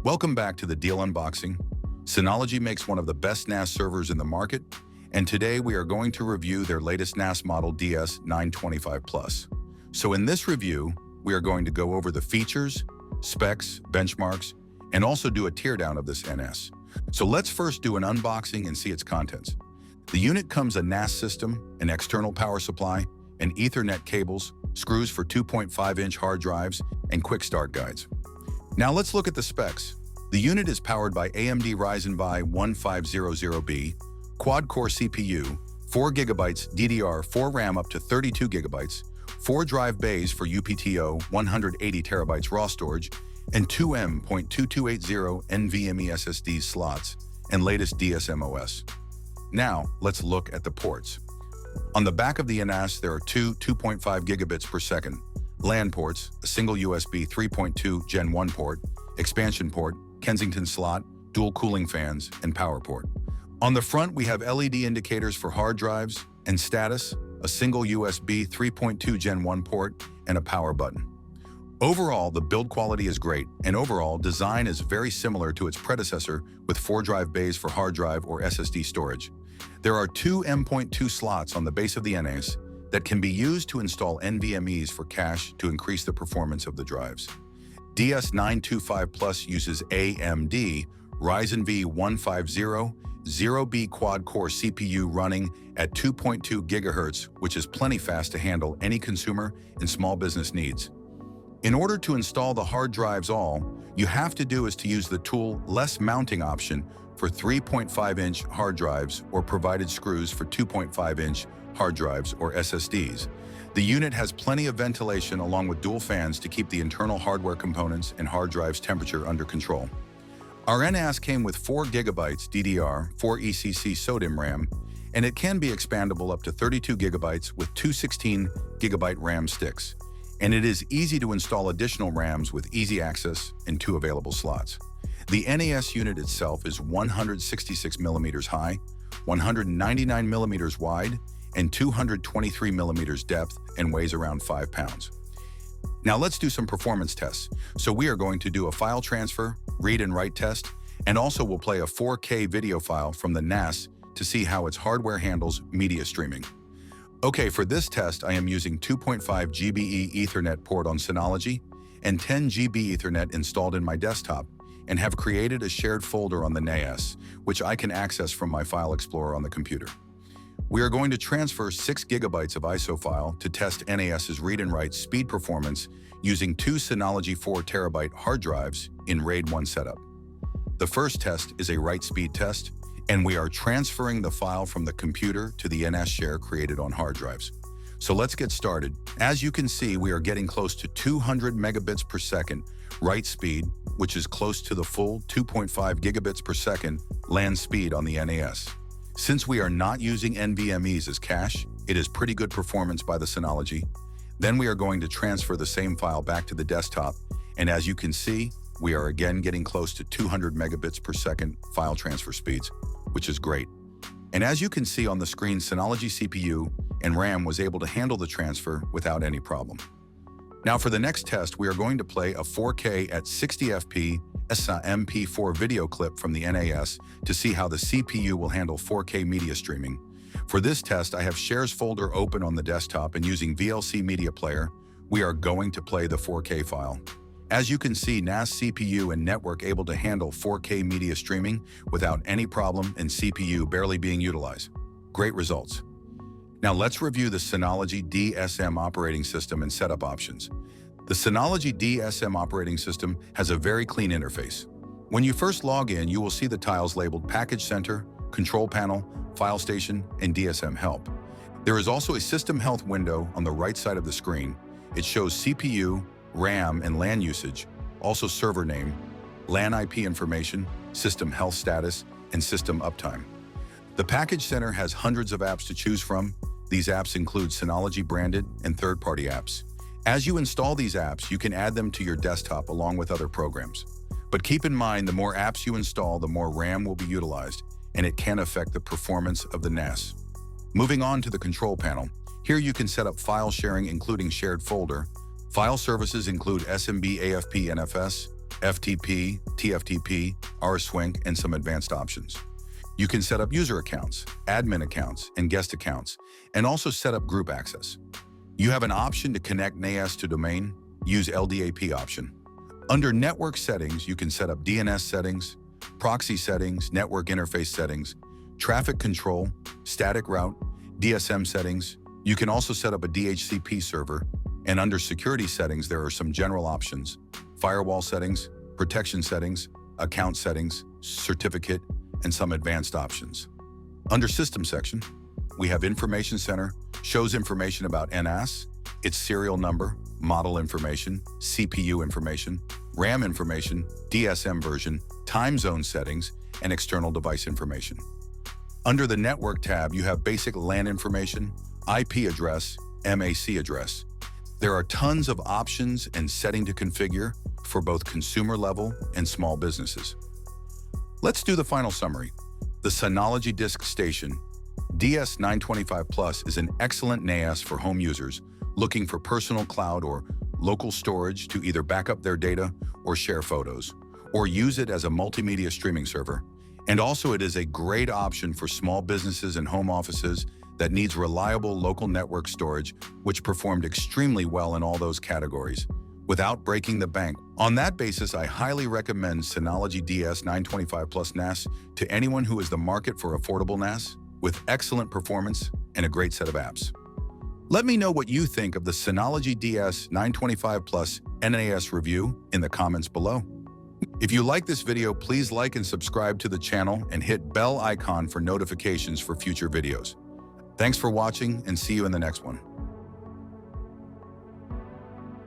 Welcome back to the Deal Unboxing. Synology makes one of the best NAS servers in the market, and today we are going to review their latest NAS model DS925 Plus. So in this review, we are going to go over the features, specs, benchmarks, and also do a teardown of this NAS. So let's first do an unboxing and see its contents. The unit comes a NAS system, an external power supply, and Ethernet cables, screws for 2.5-inch hard drives, and quick start guides. Now let's look at the specs. The unit is powered by AMD Ryzen 1500B, quad-core CPU, 4GB DDR4 RAM up to 32GB, 4 drive bays for UPTO 180TB raw storage, and 2 M.2280 NVMe SSD slots, and latest DSM-OS. Now, let's look at the ports. On the back of the NAS, there are two 2.5 gigabits per second LAN ports, a single USB 3.2 Gen 1 port, expansion port, Kensington slot, dual cooling fans, and power port. On the front, we have LED indicators for hard drives and status, a single USB 3.2 Gen 1 port, and a power button. Overall, the build quality is great, and overall, design is very similar to its predecessor with 4 drive bays for hard drive or SSD storage. There are 2 M.2 slots on the base of the NAS that can be used to install NVMEs for cache to increase the performance of the drives. DS925 Plus uses AMD Ryzen 1500B quad-core CPU running at 2.2 GHz, which is plenty fast to handle any consumer and small business needs. In order to install the hard drives, all you have to do is to use the tool less mounting option for 3.5-inch hard drives or provided screws for 2.5-inch hard drives or SSDs. The unit has plenty of ventilation along with dual fans to keep the internal hardware components and hard drives temperature under control. Our NAS came with 4 GB DDR, 4 ECC SODIMM RAM, and it can be expandable up to 32 GB with two 16GB RAM sticks. And it is easy to install additional RAMs with easy access and 2 available slots. The NAS unit itself is 166mm high, 199mm wide, and 223mm depth and weighs around 5 pounds. Now let's do some performance tests. So we are going to do a file transfer, read and write test, and also we'll play a 4K video file from the NAS to see how its hardware handles media streaming. Okay, for this test, I am using 2.5 GBE Ethernet port on Synology and 10 GB Ethernet installed in my desktop, and have created a shared folder on the NAS, which I can access from my File Explorer on the computer. We are going to transfer 6 GB of ISO file to test NAS's read and write speed performance using 2 Synology 4TB hard drives in RAID 1 setup. The first test is a write speed test, and we are transferring the file from the computer to the NAS share created on hard drives. So let's get started. As you can see, we are getting close to 200 megabits per second write speed, which is close to the full 2.5 gigabits per second LAN speed on the NAS. Since we are not using NVMEs as cache, it is pretty good performance by the Synology. Then we are going to transfer the same file back to the desktop, and as you can see, we are again getting close to 200 megabits per second file transfer speeds, which is great. And as you can see on the screen, Synology CPU and RAM was able to handle the transfer without any problem. Now for the next test, we are going to play a 4K at 60fps MP4 video clip from the NAS to see how the CPU will handle 4K media streaming. For this test, I have Shares folder open on the desktop, and using VLC Media Player, we are going to play the 4K file. As you can see, NAS CPU and network able to handle 4K media streaming without any problem and CPU barely being utilized. Great results. Now let's review the Synology DSM operating system and setup options. The Synology DSM operating system has a very clean interface. When you first log in, you will see the tiles labeled Package Center, Control Panel, File Station, and DSM Help. There is also a System Health window on the right side of the screen. It shows CPU, RAM, and LAN usage, also server name, LAN IP information, system health status, and system uptime. The Package Center has hundreds of apps to choose from. These apps include Synology branded and third-party apps. As you install these apps, you can add them to your desktop along with other programs. But keep in mind, the more apps you install, the more RAM will be utilized, and it can affect the performance of the NAS. Moving on to the control panel, here you can set up file sharing including shared folder. File services include SMB, AFP, NFS, FTP, TFTP, rsync, and some advanced options. You can set up user accounts, admin accounts, and guest accounts, and also set up group access. You have an option to connect NAS to domain, use LDAP option. Under network settings, you can set up DNS settings, proxy settings, network interface settings, traffic control, static route, DSM settings. You can also set up a DHCP server, and under security settings, there are some general options: firewall settings, protection settings, account settings, certificate, and some advanced options. Under System section, we have Information Center, shows information about NAS, its serial number, model information, CPU information, RAM information, DSM version, time zone settings, and external device information. Under the Network tab, you have basic LAN information, IP address, MAC address. There are tons of options and setting to configure for both consumer level and small businesses. Let's do the final summary. The Synology DiskStation DS925 Plus is an excellent NAS for home users looking for personal cloud or local storage to either back up their data or share photos, or use it as a multimedia streaming server. And also it is a great option for small businesses and home offices that needs reliable local network storage, which performed extremely well in all those categories, without breaking the bank. On that basis, I highly recommend Synology DS925 Plus NAS to anyone who is the market for affordable NAS with excellent performance and a great set of apps. Let me know what you think of the Synology DS925 Plus NAS review in the comments below. If you like this video, please like and subscribe to the channel and hit bell icon for notifications for future videos. Thanks for watching and see you in the next one.